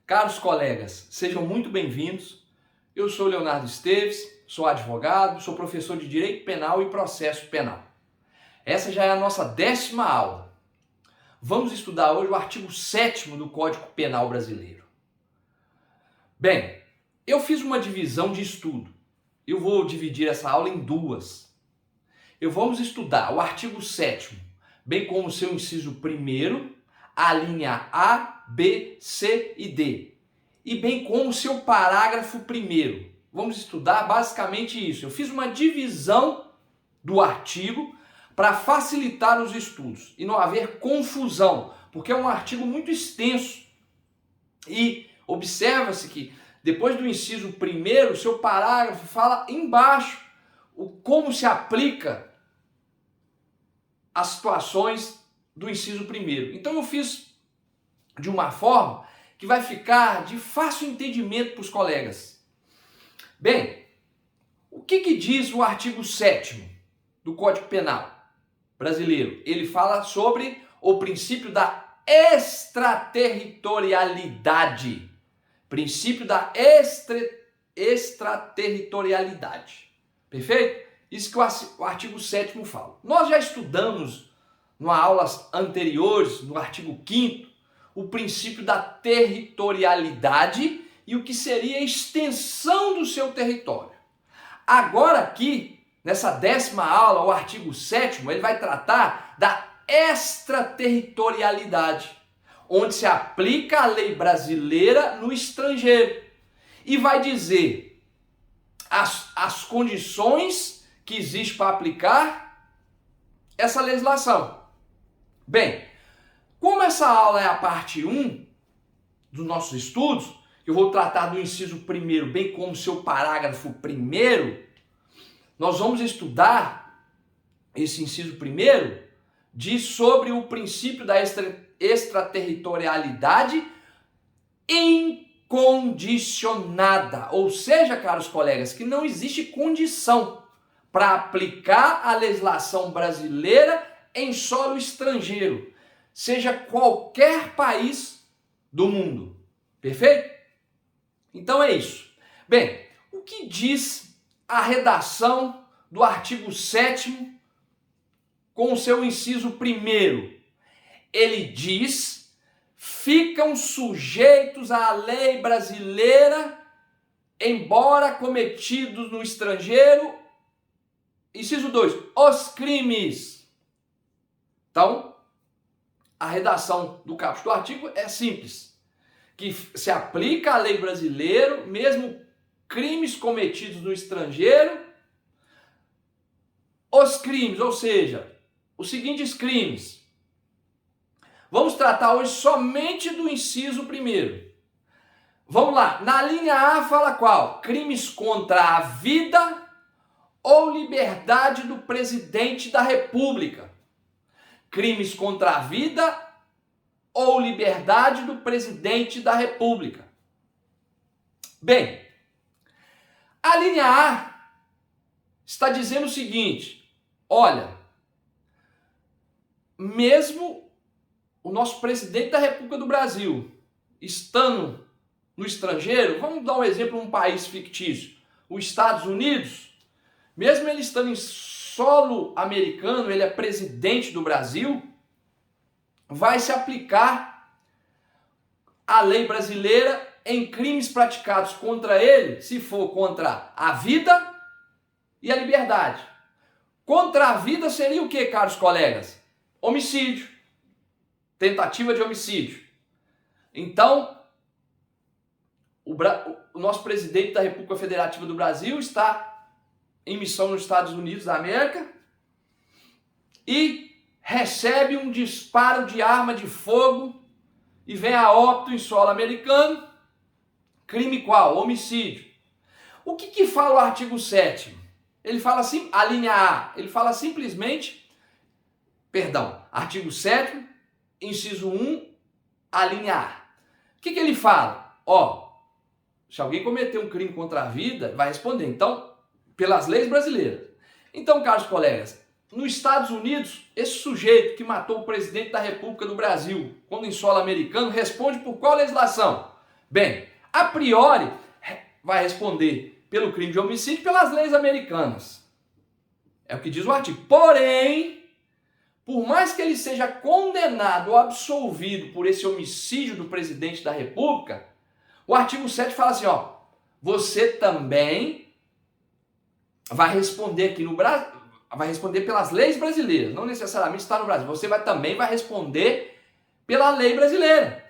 Caros colegas, sejam muito bem-vindos. Eu sou Leonardo Esteves, sou advogado, sou professor de Direito Penal e Processo Penal. Essa já é a nossa 10ª aula. Vamos estudar hoje o artigo 7º do Código Penal brasileiro. Bem, eu fiz uma divisão de estudo. Eu vou dividir essa aula em duas. Vamos estudar o artigo 7º, bem como o seu inciso 1º, a linha A, B, C e D, e bem como o seu parágrafo 1º. Vamos estudar basicamente isso. Eu fiz uma divisão do artigo para facilitar os estudos e não haver confusão, porque é um artigo muito extenso. E observa-se que depois do inciso 1º, o seu parágrafo fala embaixo como se aplica as situações do inciso 1º. Então eu fiz de uma forma que vai ficar de fácil entendimento para os colegas. Bem, o que diz o artigo 7º do Código Penal brasileiro? Ele fala sobre o princípio da extraterritorialidade. Princípio da extraterritorialidade. Perfeito? Isso que o artigo 7º fala. Nós já estudamos em aulas anteriores, no artigo 5º, o princípio da territorialidade e o que seria a extensão do seu território. Agora aqui, nessa 10ª aula, o artigo 7º, ele vai tratar da extraterritorialidade, onde se aplica a lei brasileira no estrangeiro e vai dizer as condições que existem para aplicar essa legislação. Bem, como essa aula é a parte 1 dos nossos estudos, eu vou tratar do inciso 1º, bem como seu parágrafo 1º, nós vamos estudar esse inciso 1º, diz sobre o princípio da extraterritorialidade incondicionada, ou seja, caros colegas, que não existe condição para aplicar a legislação brasileira em solo estrangeiro, seja qualquer país do mundo. Perfeito? Então é isso. Bem, o que diz a redação do artigo 7º com o seu inciso 1º? Ele diz: ficam sujeitos à lei brasileira, embora cometidos no estrangeiro. Inciso 2, os crimes. Então, a redação do caput do artigo é simples, que se aplica à lei brasileira, mesmo crimes cometidos no estrangeiro, os crimes, ou seja, os seguintes crimes. Vamos tratar hoje somente do inciso 1º. Vamos lá, na linha A fala qual? Crimes contra a vida ou liberdade do presidente da República. Crimes contra a vida ou liberdade do presidente da República. Bem, a linha A está dizendo o seguinte: olha, mesmo o nosso presidente da República do Brasil estando no estrangeiro, vamos dar um exemplo, um país fictício, os Estados Unidos, mesmo ele estando em solo americano, ele é presidente do Brasil, vai se aplicar a lei brasileira em crimes praticados contra ele, se for contra a vida e a liberdade. Contra a vida seria o que, caros colegas? Homicídio, tentativa de homicídio. Então, o nosso presidente da República Federativa do Brasil está em missão nos Estados Unidos da América e recebe um disparo de arma de fogo e vem a óbito em solo americano. Crime qual? Homicídio. O que fala o artigo 7º? Ele fala assim, a linha A, ele fala simplesmente, artigo 7º, inciso 1, a linha A. O que ele fala? Se alguém cometer um crime contra a vida, vai responder, então, pelas leis brasileiras. Então, caros colegas, nos Estados Unidos, esse sujeito que matou o presidente da República do Brasil, quando em solo americano, responde por qual legislação? Bem, a priori, vai responder pelo crime de homicídio pelas leis americanas. É o que diz o artigo. Porém, por mais que ele seja condenado ou absolvido por esse homicídio do presidente da República, o artigo 7 fala assim, ó, você também vai responder aqui no Brasil, vai responder pelas leis brasileiras, não necessariamente está no Brasil, você também vai responder pela lei brasileira.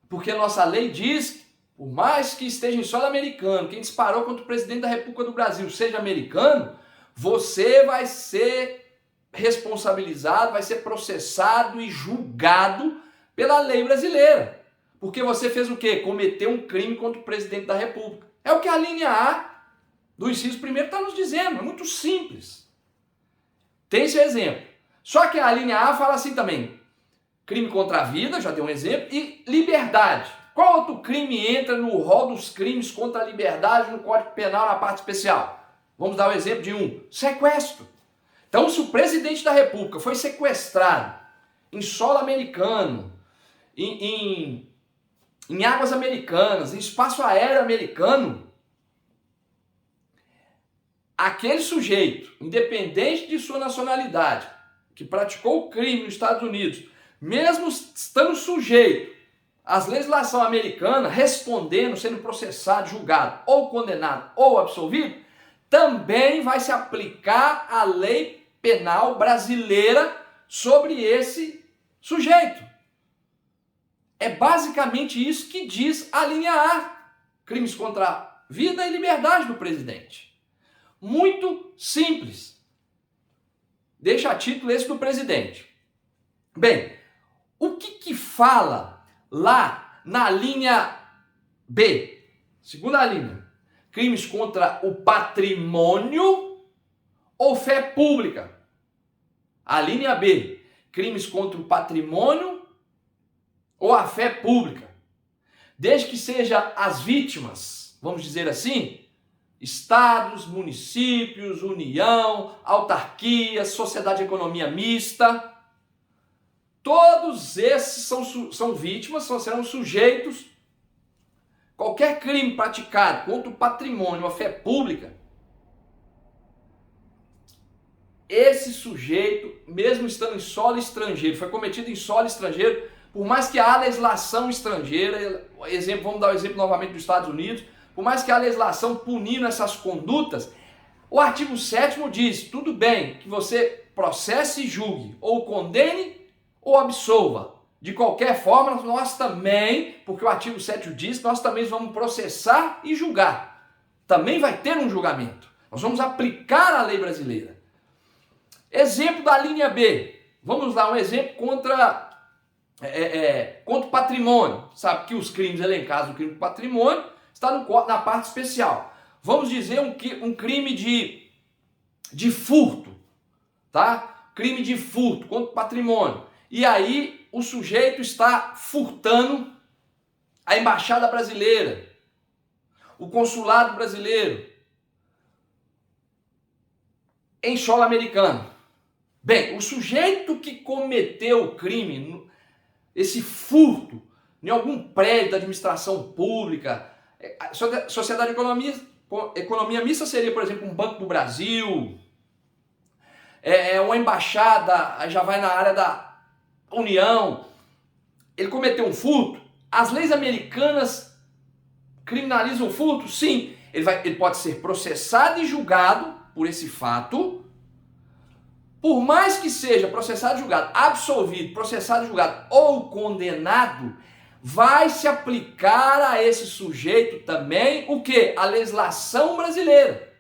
Porque a nossa lei diz que, por mais que esteja em solo americano, quem disparou contra o presidente da República do Brasil seja americano, você vai ser responsabilizado, vai ser processado e julgado pela lei brasileira. Porque você fez o quê? Cometeu um crime contra o presidente da República. É o que a linha A do inciso 1º está nos dizendo. É muito simples. Tem esse exemplo. Só que a linha A fala assim também. Crime contra a vida, já dei um exemplo, e liberdade. Qual outro crime entra no rol dos crimes contra a liberdade no Código Penal na parte especial? Vamos dar o exemplo de um. Sequestro. Então, se o presidente da República foi sequestrado em solo americano, em águas americanas, em espaço aéreo americano, aquele sujeito, independente de sua nacionalidade, que praticou o crime nos Estados Unidos, mesmo estando sujeito às legislação americana, respondendo, sendo processado, julgado, ou condenado, ou absolvido, também vai se aplicar a lei penal brasileira sobre esse sujeito. É basicamente isso que diz a linha A. Crimes contra a vida e liberdade do presidente. Muito simples. Deixa a título esse do presidente. Bem, o que fala lá na linha B? Segunda linha. Crimes contra o patrimônio ou fé pública? A linha B. Crimes contra o patrimônio ou a fé pública? Desde que seja as vítimas, vamos dizer assim, estados, municípios, união, autarquia, sociedade de economia mista, todos esses são vítimas, serão sujeitos. Qualquer crime praticado contra o patrimônio ou a fé pública, esse sujeito, mesmo estando em solo estrangeiro, foi cometido em solo estrangeiro, por mais que a legislação estrangeira, exemplo, vamos dar o exemplo novamente dos Estados Unidos, por mais que a legislação punindo essas condutas, o artigo 7º diz, tudo bem que você processe e julgue, ou condene ou absolva. De qualquer forma, nós também, porque o artigo 7º diz, nós também vamos processar e julgar. Também vai ter um julgamento. Nós vamos aplicar a lei brasileira. Exemplo da linha B. Vamos dar um exemplo contra o patrimônio. Sabe que os crimes elencados no crime do patrimônio está na parte especial. Vamos dizer um crime de furto, tá? Crime de furto contra o patrimônio. E aí o sujeito está furtando a embaixada brasileira, o consulado brasileiro, em solo americano. Bem, o sujeito que cometeu o crime, esse furto, em algum prédio da administração pública, sociedade de economia mista seria, por exemplo, um Banco do Brasil, uma embaixada, já vai na área da União, ele cometeu um furto. As leis americanas criminalizam o furto? Sim. Ele pode ser processado e julgado por esse fato. Por mais que seja processado e julgado, absolvido, processado e julgado ou condenado, vai se aplicar a esse sujeito também o quê? A legislação brasileira.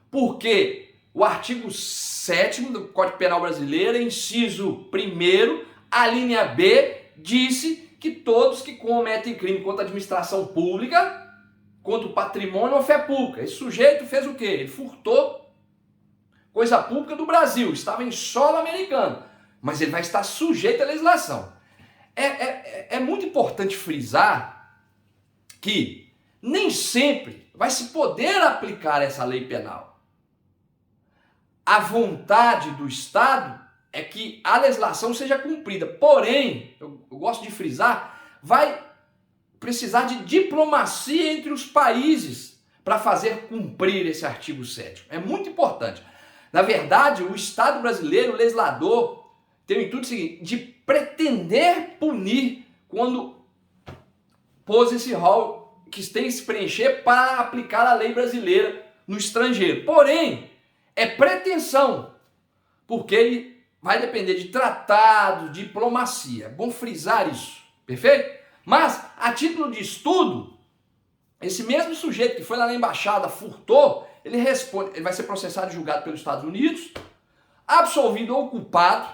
Porque o artigo 7º do Código Penal Brasileiro, inciso 1º, a linha B, disse que todos que cometem crime contra a administração pública, contra o patrimônio ou fé pública. Esse sujeito fez o quê? Ele furtou coisa pública do Brasil, estava em solo americano, mas ele vai estar sujeito à legislação. É muito importante frisar que nem sempre vai se poder aplicar essa lei penal. A vontade do Estado é que a legislação seja cumprida. Porém, eu gosto de frisar, vai precisar de diplomacia entre os países para fazer cumprir esse artigo 7º. É muito importante. Na verdade, o Estado brasileiro, o legislador, tem o intuito seguinte, de pretender punir quando pôs esse rol que tem que se preencher para aplicar a lei brasileira no estrangeiro. Porém, é pretensão, porque ele vai depender de tratado, diplomacia. É bom frisar isso, perfeito? Mas, a título de estudo, esse mesmo sujeito que foi lá na embaixada, furtou, ele responde, ele vai ser processado e julgado pelos Estados Unidos, absolvido ou culpado,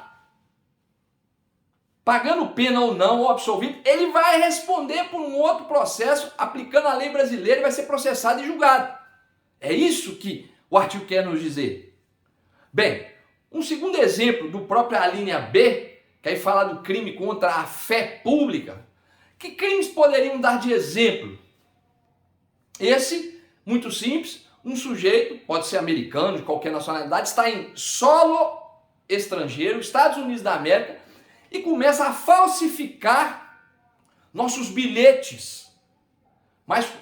pagando pena ou não, ou absolvido, ele vai responder por um outro processo, aplicando a lei brasileira, e vai ser processado e julgado. É isso que o artigo quer nos dizer. Bem, um segundo exemplo do próprio alínea B, que aí fala do crime contra a fé pública. Que crimes poderiam dar de exemplo? Esse, muito simples, um sujeito, pode ser americano, de qualquer nacionalidade, está em solo estrangeiro, Estados Unidos da América, e começa a falsificar nossos bilhetes,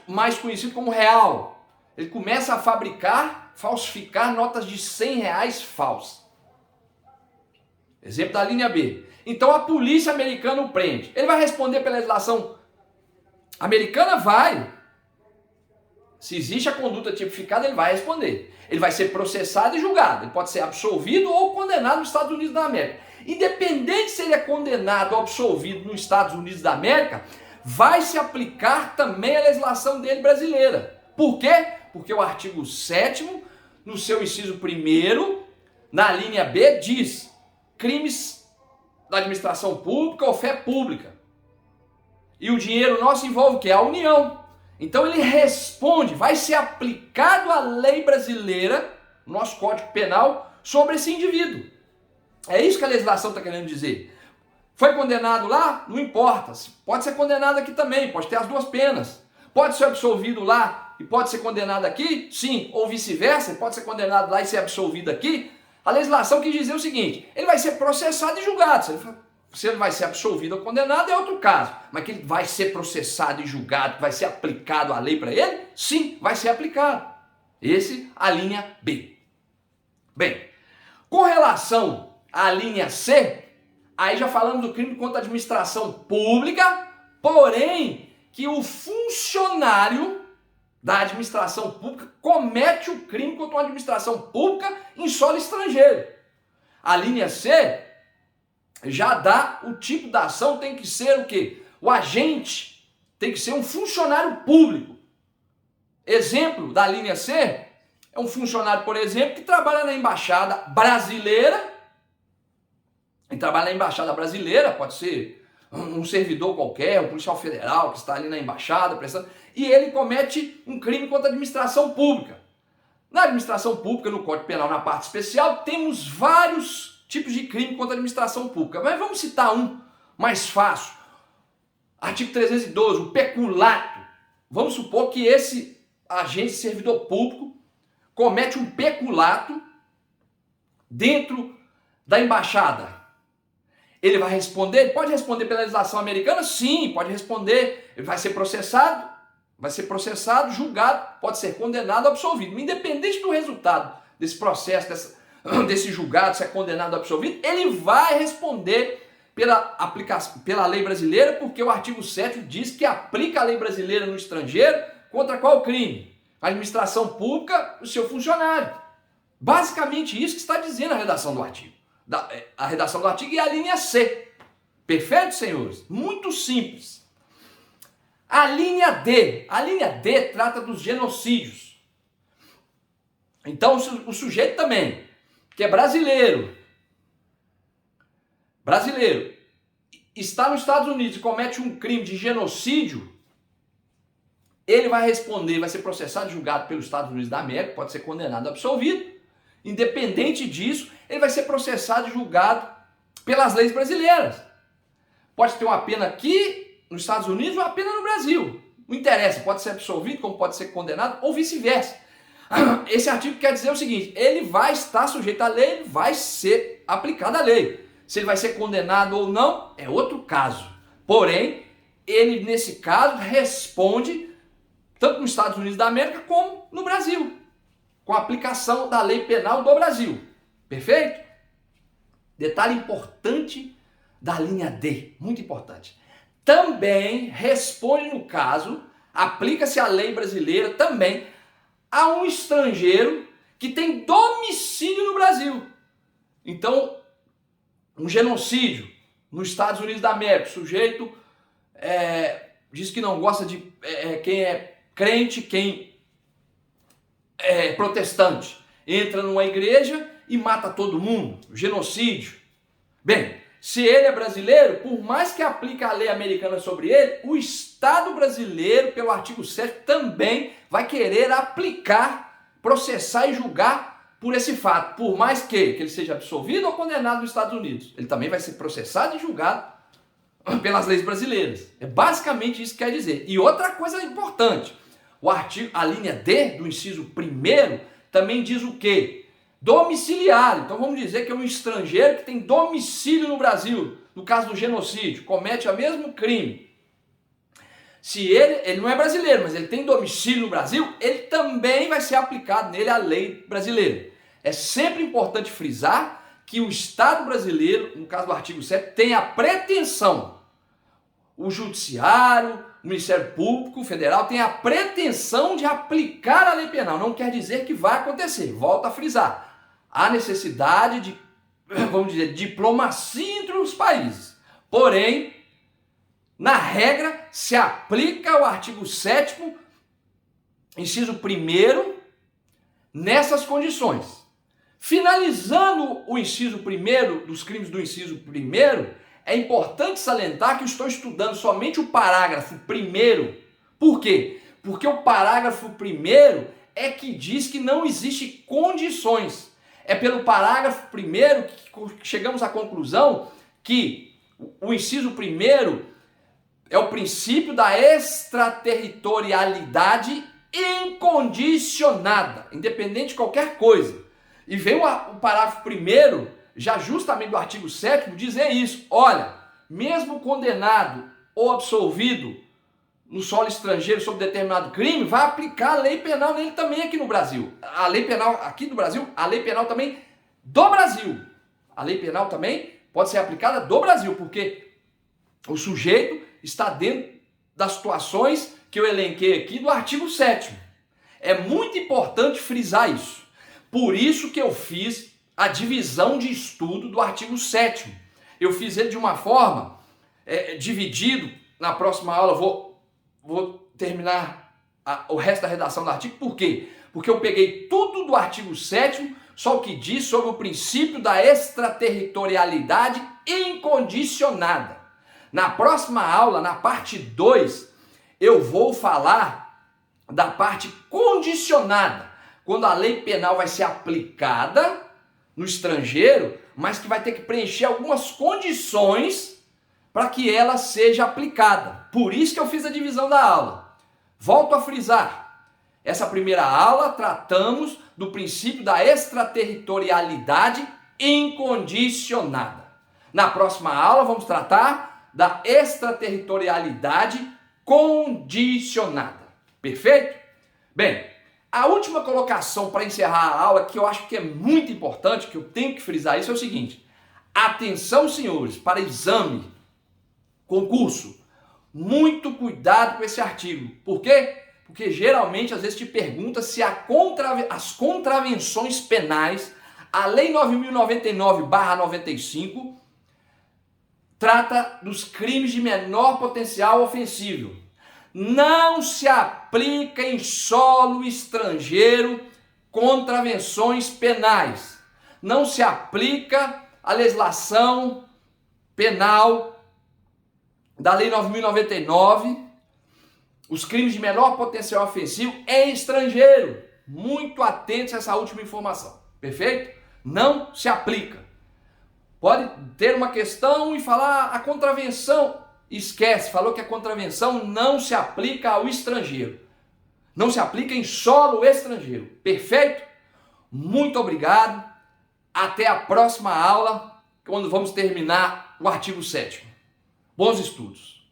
mais conhecido como real. Ele começa a falsificar notas de R$100 falsas. Exemplo da linha B. Então a polícia americana o prende. Ele vai responder pela legislação americana? Vai. Se existe a conduta tipificada, ele vai responder. Ele vai ser processado e julgado. Ele pode ser absolvido ou condenado nos Estados Unidos da América. Independente se ele é condenado ou absolvido nos Estados Unidos da América, vai se aplicar também a legislação dele brasileira. Por quê? Porque o artigo 7º, no seu inciso 1º, na linha B, diz crimes da administração pública ou fé pública. E o dinheiro nosso envolve o quê? A União. Então ele responde, vai ser aplicado a lei brasileira, nosso Código Penal, sobre esse indivíduo. É isso que a legislação está querendo dizer. Foi condenado lá? Não importa. Pode ser condenado aqui também, pode ter as duas penas. Pode ser absolvido lá e pode ser condenado aqui? Sim. Ou vice-versa, pode ser condenado lá e ser absolvido aqui. A legislação quis dizer o seguinte, ele vai ser processado e julgado. Se ele vai ser absolvido ou condenado é outro caso. Mas que ele vai ser processado e julgado, vai ser aplicado a lei para ele? Sim, vai ser aplicado. Esse, a linha B. Bem, com relação à linha C, aí já falamos do crime contra a administração pública, porém que o funcionário da administração pública comete o crime contra uma administração pública em solo estrangeiro. A linha C já dá o tipo da ação, tem que ser o quê? O agente tem que ser um funcionário público. Exemplo da linha C é um funcionário, por exemplo, que trabalha na embaixada brasileira. Ele trabalha na embaixada brasileira, pode ser um servidor qualquer, um policial federal que está ali na embaixada prestando, e ele comete um crime contra a administração pública. Na administração pública, no Código Penal, na parte especial, temos vários tipos de crime contra a administração pública. Mas vamos citar um mais fácil. Artigo 312, o peculato. Vamos supor que esse agente servidor público comete um peculato dentro da embaixada. Ele vai responder? Ele pode responder pela legislação americana? Sim, pode responder. Ele vai ser processado, julgado, pode ser condenado ou absolvido. Independente do resultado desse processo, desse julgado, se é condenado ou absolvido, ele vai responder pela lei brasileira, porque o artigo 7º diz que aplica a lei brasileira no estrangeiro contra qual crime? A administração pública, o seu funcionário. Basicamente isso que está dizendo a redação do artigo. A redação do artigo e a linha C. Perfeito, senhores? Muito simples. A linha D trata dos genocídios. Então o sujeito também, que é brasileiro, está nos Estados Unidos e comete um crime de genocídio, ele vai responder, vai ser processado e julgado pelos Estados Unidos da América, pode ser condenado ou absolvido. Independente disso, ele vai ser processado e julgado pelas leis brasileiras. Pode ter uma pena aqui nos Estados Unidos e uma pena no Brasil. Não interessa, pode ser absolvido, como pode ser condenado, ou vice-versa. Esse artigo quer dizer o seguinte, ele vai estar sujeito à lei, ele vai ser aplicado à lei. Se ele vai ser condenado ou não, é outro caso. Porém, ele, nesse caso, responde tanto nos Estados Unidos da América como no Brasil, com a aplicação da lei penal do Brasil. Perfeito? Detalhe importante da linha D, muito importante. Também responde no caso, aplica-se a lei brasileira também a um estrangeiro que tem domicílio no Brasil. Então, um genocídio nos Estados Unidos da América, o sujeito diz que não gosta de quem é crente, quem é protestante, entra numa igreja e mata todo mundo, genocídio. Bem, se ele é brasileiro, por mais que aplique a lei americana sobre ele, o Estado brasileiro, pelo artigo 7º, também vai querer aplicar, processar e julgar por esse fato, por mais que ele seja absolvido ou condenado nos Estados Unidos. Ele também vai ser processado e julgado pelas leis brasileiras. É basicamente isso que quer dizer. E outra coisa importante, a linha D do inciso 1º também diz o quê? Domiciliário. Então vamos dizer que é um estrangeiro que tem domicílio no Brasil, no caso do genocídio, comete o mesmo crime. Se ele não é brasileiro, mas ele tem domicílio no Brasil, ele também vai ser aplicado nele a lei brasileira. É sempre importante frisar que o Estado brasileiro, no caso do artigo 7, tem a pretensão, o Judiciário, o Ministério Público Federal tem a pretensão de aplicar a lei penal. Não quer dizer que vai acontecer. Volto a frisar. Há necessidade de, vamos dizer, diplomacia entre os países. Porém, na regra, se aplica o artigo 7º, inciso 1º, nessas condições. Finalizando o inciso 1º, dos crimes do inciso 1º, é importante salientar que eu estou estudando somente o parágrafo 1º. Por quê? Porque o parágrafo 1º é que diz que não existe condições. É pelo parágrafo 1º que chegamos à conclusão que o inciso 1º é o princípio da extraterritorialidade incondicionada, independente de qualquer coisa. E vem o parágrafo 1º, já justamente do artigo 7º, dizer isso. Olha, mesmo condenado ou absolvido no solo estrangeiro sobre determinado crime, vai aplicar a lei penal nele também aqui no Brasil. A lei penal aqui do Brasil, a lei penal também do Brasil. A lei penal também pode ser aplicada do Brasil, porque o sujeito está dentro das situações que eu elenquei aqui do artigo 7º. É muito importante frisar isso. Por isso que eu fiz a divisão de estudo do artigo 7º. Eu fiz ele de uma forma dividido. Na próxima aula vou terminar o resto da redação do artigo. Por quê? Porque eu peguei tudo do artigo 7º, só o que diz sobre o princípio da extraterritorialidade incondicionada. Na próxima aula, na parte 2, eu vou falar da parte condicionada, quando a lei penal vai ser aplicada no estrangeiro, mas que vai ter que preencher algumas condições para que ela seja aplicada. Por isso que eu fiz a divisão da aula. Volto a frisar. Essa primeira aula tratamos do princípio da extraterritorialidade incondicionada. Na próxima aula vamos tratar da extraterritorialidade condicionada. Perfeito? Bem, a última colocação para encerrar a aula, que eu acho que é muito importante, que eu tenho que frisar isso, é o seguinte. Atenção, senhores, para exame, concurso, muito cuidado com esse artigo. Por quê? Porque geralmente, às vezes, te pergunta se as contravenções penais, a Lei 9.099/95, trata dos crimes de menor potencial ofensivo. Não se aplica em solo estrangeiro contravenções penais. Não se aplica a legislação penal da Lei 9.099, os crimes de menor potencial ofensivo em estrangeiro. Muito atentos a essa última informação. Perfeito? Não se aplica. Pode ter uma questão e falar a contravenção. Esquece, falou que a contravenção não se aplica ao estrangeiro. Não se aplica em solo estrangeiro. Perfeito? Muito obrigado. Até a próxima aula, quando vamos terminar o artigo 7º. Bons estudos.